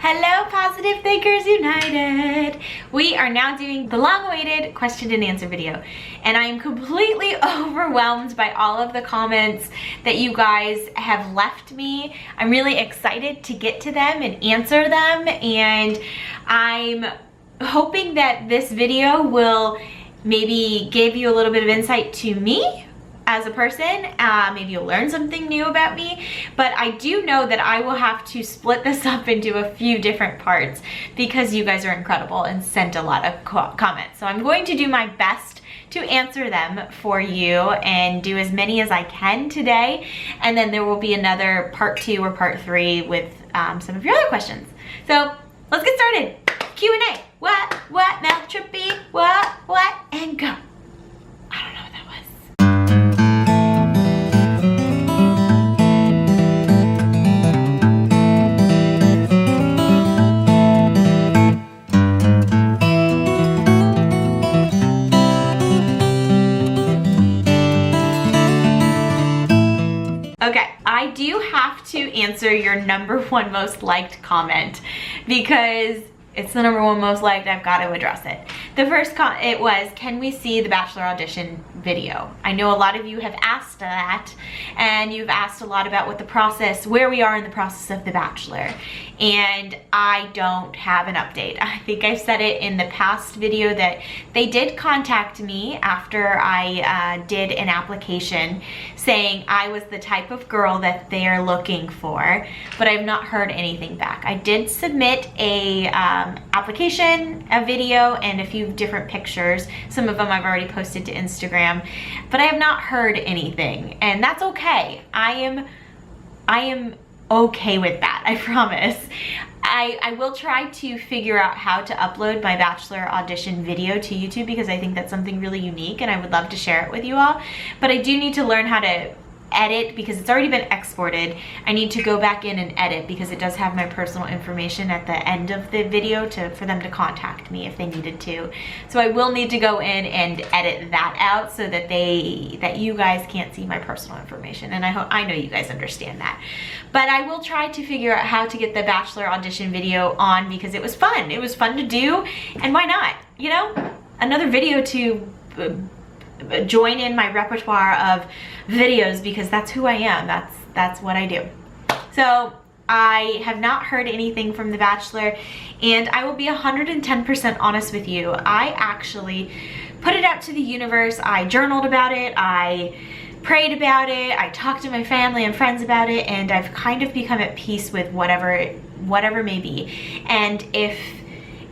Hello, Positive Thinkers United. We are now doing the long-awaited question and answer video, and I am completely overwhelmed by all of the comments that you guys have left me. I'm really excited to get to them and answer them, and I'm hoping that this video will maybe give you a little bit of insight to me as a person. Maybe you'll learn something new about me, but I do know that I will have to split this up into a few different parts because you guys are incredible and sent a lot of comments. So I'm going to do my best to answer them for you and do as many as I can today, and then there will be another part 2 or part 3 with some of your other questions. So let's get started. Q&A. What, Mel Trippy, what, and go. I don't know what that was. Okay, I do have to answer your #1 most liked comment because it's the #1 most liked. I've got to address it. The first it was, can we see the Bachelor audition video? I know a lot of you have asked that, and you've asked a lot about what the process, where we are in the process of the Bachelor, and I don't have an update. I think I've said it in the past video that they did contact me after I did an application saying I was the type of girl that they're looking for, but I've not heard anything back. I did submit a application, a video, and a few different pictures. Some of them I've already posted to Instagram, but I have not heard anything, and that's okay. I am okay with that, I promise. I will try to figure out how to upload my Bachelor audition video to YouTube because I think that's something really unique and I would love to share it with you all. But I do need to learn how to edit because it's already been exported. I need to go back in and edit because it does have my personal information at the end of the video for them to contact me if they needed to. So I will need to go in and edit that out so that you guys can't see my personal information, and I know you guys understand that. But I will try to figure out how to get the Bachelor audition video on because it was fun. It was fun to do, and why not? You know, another video to join in my repertoire of videos because that's who I am. That's what I do. So I have not heard anything from The Bachelor, and I will be 110% honest with you. I actually put it out to the universe. I journaled about it. I prayed about it. I talked to my family and friends about it, and I've kind of become at peace with whatever may be. And if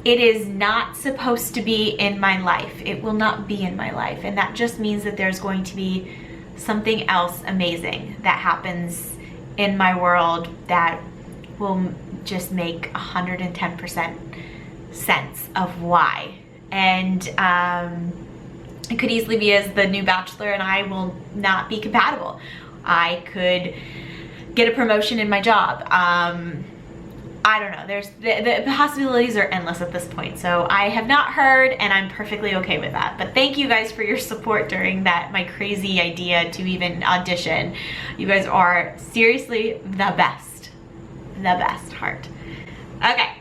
it is not supposed to be in my life, it will not be in my life, and that just means that there's going to be something else amazing that happens in my world that will just make 110% sense of why. And it could easily be as the new Bachelor and I will not be compatible. I could get a promotion in my job. I don't know, the possibilities are endless at this point. So I have not heard, and I'm perfectly okay with that. But thank you guys for your support during my crazy idea to even audition. You guys are seriously the best heart. Okay,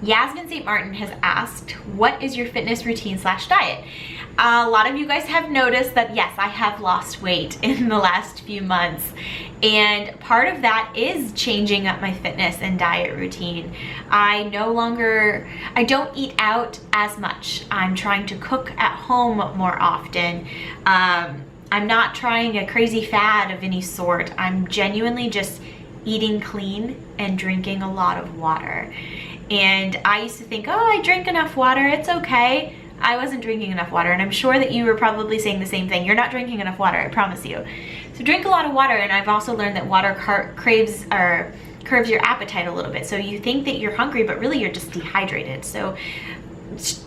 Yasmin St. Martin has asked, what is your fitness routine / diet? A lot of you guys have noticed that yes, I have lost weight in the last few months, and part of that is changing up my fitness and diet routine. I don't eat out as much. I'm trying to cook at home more often. I'm not trying a crazy fad of any sort. I'm genuinely just eating clean and drinking a lot of water. And I used to think, oh, I drink enough water, it's okay. I wasn't drinking enough water, and I'm sure that you were probably saying the same thing. You're not drinking enough water, I promise you. So drink a lot of water, and I've also learned that water curves your appetite a little bit. So you think that you're hungry, but really you're just dehydrated. So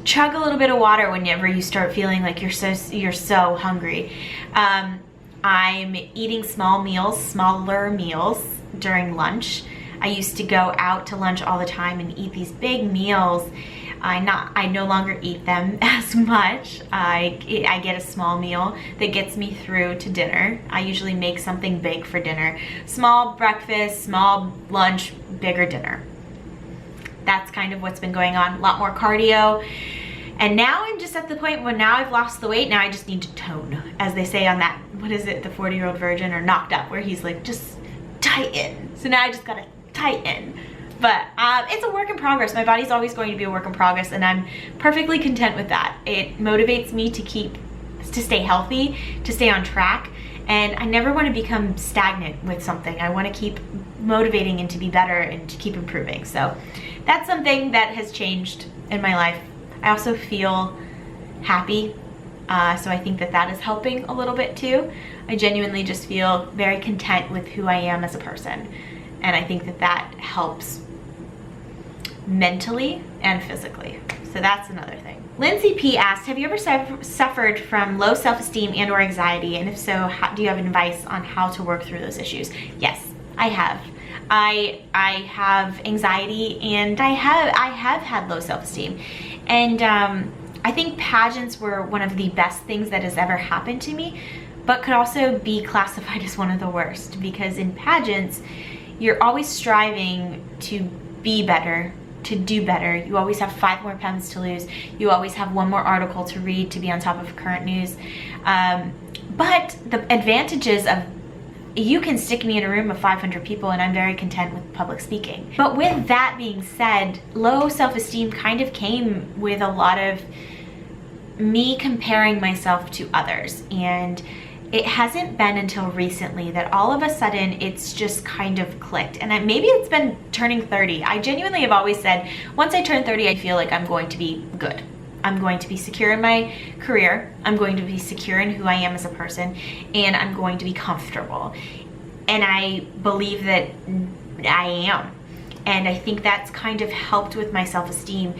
chug a little bit of water whenever you start feeling like you're so hungry. I'm eating smaller meals during lunch. I used to go out to lunch all the time and eat these big meals. I no longer eat them as much. I get a small meal that gets me through to dinner. I usually make something big for dinner. Small breakfast, small lunch, bigger dinner. that's kind of what's been going on. A lot more cardio. And now I'm just at the point where now I've lost the weight, now I just need to tone, as they say on that, what is it, the 40-Year-Old Virgin or Knocked Up, where he's like, just tighten. So now I just gotta tighten. But it's a work in progress. My body's always going to be a work in progress, and I'm perfectly content with that. It motivates me to stay healthy, to stay on track, and I never want to become stagnant with something. I want to keep motivating and to be better and to keep improving. So that's something that has changed in my life. I also feel happy, so I think that that is helping a little bit too. I genuinely just feel very content with who I am as a person, and I think that that helps mentally and physically. So that's another thing. Lindsay P asked, have you ever suffered from low self-esteem and or anxiety, and if so, do you have advice on how to work through those issues? Yes, I have. I have anxiety, and I have had low self-esteem. And I think pageants were one of the best things that has ever happened to me, but could also be classified as one of the worst, because in pageants, you're always striving to be better, to do better. You always have 5 more pounds to lose. You always have 1 more article to read to be on top of current news. But the advantages of, you can stick me in a room of 500 people and I'm very content with public speaking. But with that being said, low self-esteem kind of came with a lot of me comparing myself to others. And it hasn't been until recently that all of a sudden it's just kind of clicked. And maybe it's been turning 30. I genuinely have always said, once I turn 30, I feel like I'm going to be good. I'm going to be secure in my career, I'm going to be secure in who I am as a person, and I'm going to be comfortable. And I believe that I am. And I think that's kind of helped with my self-esteem,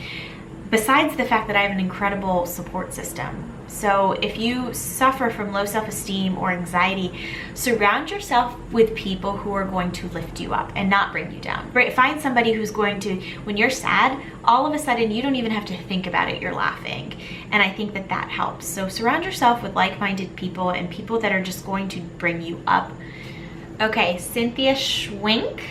besides the fact that I have an incredible support system. So if you suffer from low self-esteem or anxiety, surround yourself with people who are going to lift you up and not bring you down. Right? Find somebody who's going to, when you're sad, all of a sudden you don't even have to think about it, you're laughing. And I think that that helps. So surround yourself with like-minded people and people that are just going to bring you up. Okay, Cynthia Schwink.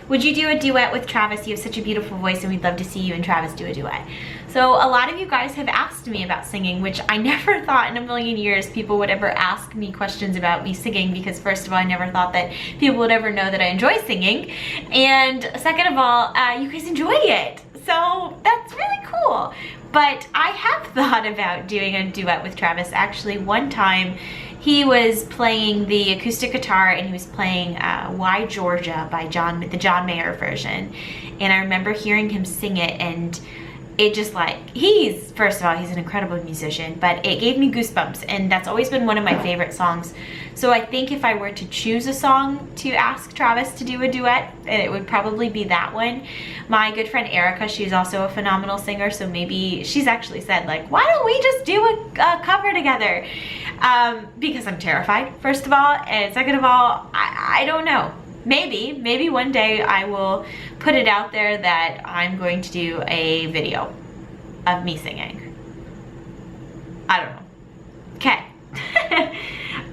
Would you do a duet with Travis? You have such a beautiful voice and we'd love to see you and Travis do a duet. So a lot of you guys have asked me about singing, which I never thought in a million years people would ever ask me questions about me singing, because first of all, I never thought that people would ever know that I enjoy singing. And second of all, you guys enjoy it. So that's really cool. But I have thought about doing a duet with Travis. Actually, one time, he was playing the acoustic guitar and he was playing Why Georgia by the John Mayer version. And I remember hearing him sing it, and it just like, first of all, he's an incredible musician, but it gave me goosebumps, and that's always been one of my favorite songs. So I think if I were to choose a song to ask Travis to do a duet, it would probably be that one. My good friend Erica, she's also a phenomenal singer, so maybe she's actually said like, why don't we just do a cover together? Because I'm terrified, first of all, and second of all, I don't know. Maybe one day I will put it out there that I'm going to do a video of me singing. I don't know. Okay.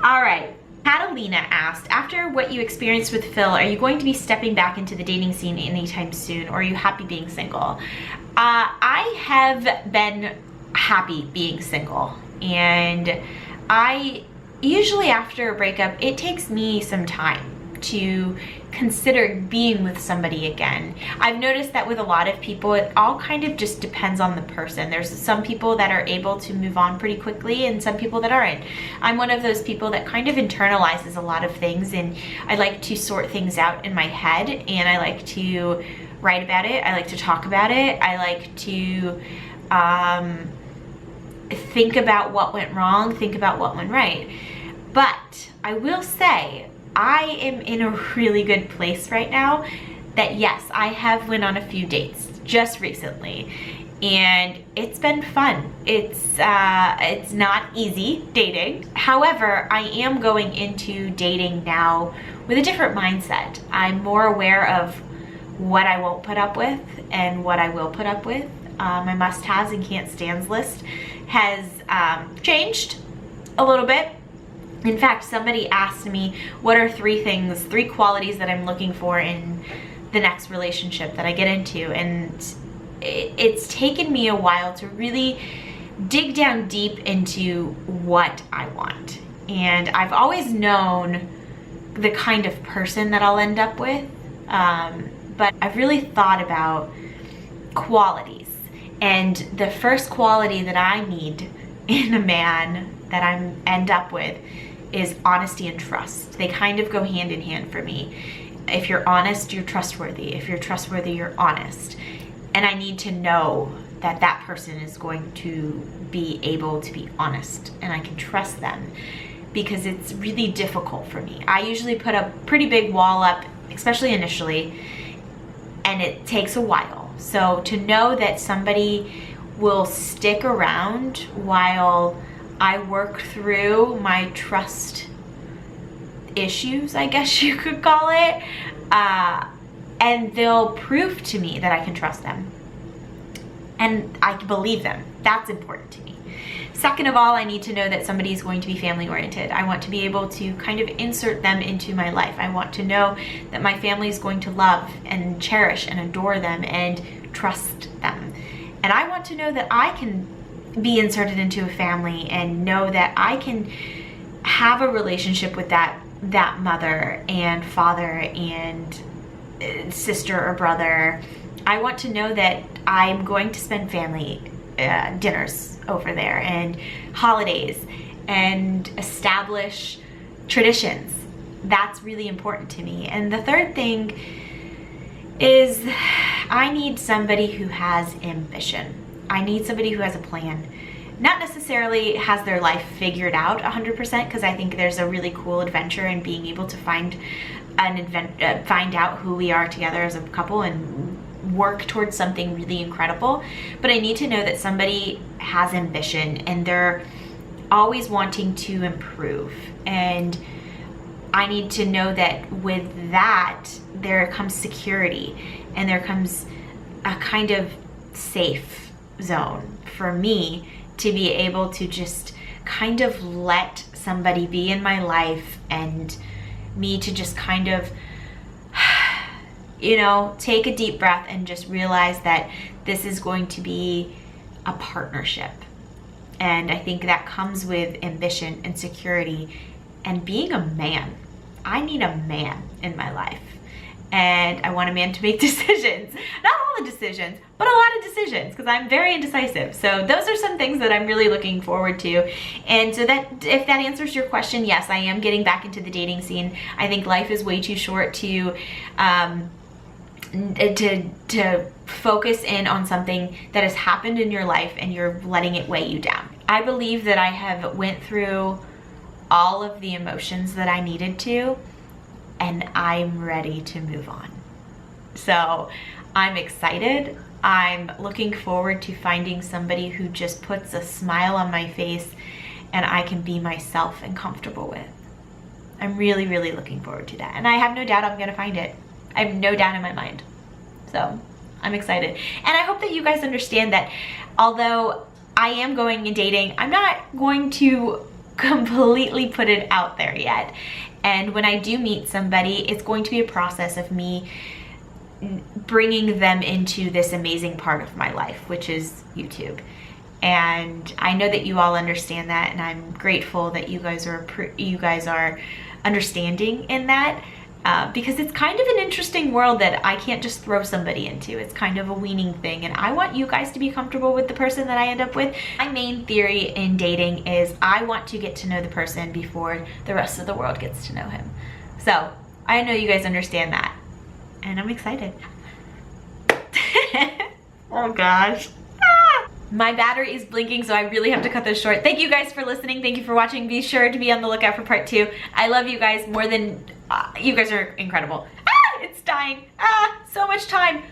All right. Catalina asked, after what you experienced with Phil, are you going to be stepping back into the dating scene anytime soon, or are you happy being single? I have been happy being single, and I usually after a breakup, it takes me some time to consider being with somebody again. I've noticed that with a lot of people, it all kind of just depends on the person. There's some people that are able to move on pretty quickly and some people that aren't. I'm one of those people that kind of internalizes a lot of things, and I like to sort things out in my head, and I like to write about it. I like to talk about it. I like to think about what went wrong, think about what went right. But I will say, I am in a really good place right now that yes, I have went on a few dates just recently, and it's been fun. It's not easy dating. However, I am going into dating now with a different mindset. I'm more aware of what I won't put up with and what I will put up with. My must-haves and can't-stands list has changed a little bit. In fact, somebody asked me, what are 3 qualities that I'm looking for in the next relationship that I get into? And it's taken me a while to really dig down deep into what I want. And I've always known the kind of person that I'll end up with, but I've really thought about qualities. And the first quality that I need in a man that I end up with is honesty and trust. They kind of go hand in hand for me. If you're honest, you're trustworthy. If you're trustworthy, you're honest. And I need to know that that person is going to be able to be honest and I can trust them, because it's really difficult for me. I usually put a pretty big wall up, especially initially, and it takes a while. So to know that somebody will stick around while I work through my trust issues, I guess you could call it, and they'll prove to me that I can trust them and I believe them. That's important to me. Second of all, I need to know that somebody is going to be family oriented. I want to be able to kind of insert them into my life. I want to know that my family is going to love and cherish and adore them and trust them. And I want to know that I can be inserted into a family and know that I can have a relationship with that mother and father and sister or brother. I want to know that I'm going to spend family dinners over there and holidays and establish traditions. That's really important to me. And the third thing is I need somebody who has ambition. I need somebody who has a plan. Not necessarily has their life figured out 100%, because I think there's a really cool adventure in being able to find out who we are together as a couple and work towards something really incredible. But I need to know that somebody has ambition and they're always wanting to improve. And I need to know that with that, there comes security and there comes a kind of safe zone for me to be able to just kind of let somebody be in my life and me to just kind of, you know, take a deep breath and just realize that this is going to be a partnership. And I think that comes with ambition and security and being a man. I need a man in my life. And I want a man to make decisions. Not all the decisions, but a lot of decisions, because I'm very indecisive. So those are some things that I'm really looking forward to. And so that, if that answers your question, yes, I am getting back into the dating scene. I think life is way too short to focus in on something that has happened in your life and you're letting it weigh you down. I believe that I have went through all of the emotions that I needed to, and I'm ready to move on. So I'm excited. I'm looking forward to finding somebody who just puts a smile on my face and I can be myself and comfortable with. I'm really, really looking forward to that. And I have no doubt I'm gonna find it. I have no doubt in my mind. So I'm excited. And I hope that you guys understand that although I am going and dating, I'm not going to completely put it out there yet. And when I do meet somebody, it's going to be a process of me bringing them into this amazing part of my life, which is YouTube. And I know that you all understand that, and I'm grateful that you guys are understanding in that, because it's kind of an interesting world that I can't just throw somebody into. It's kind of a weaning thing, and I want you guys to be comfortable with the person that I end up with. My main theory in dating is I want to get to know the person before the rest of the world gets to know him. So I know you guys understand that, and I'm excited. Oh gosh. My battery is blinking, so I really have to cut this short. Thank you guys for listening. Thank you for watching. Be sure to be on the lookout for part 2. I love you guys more than, you guys are incredible. It's dying. So much time.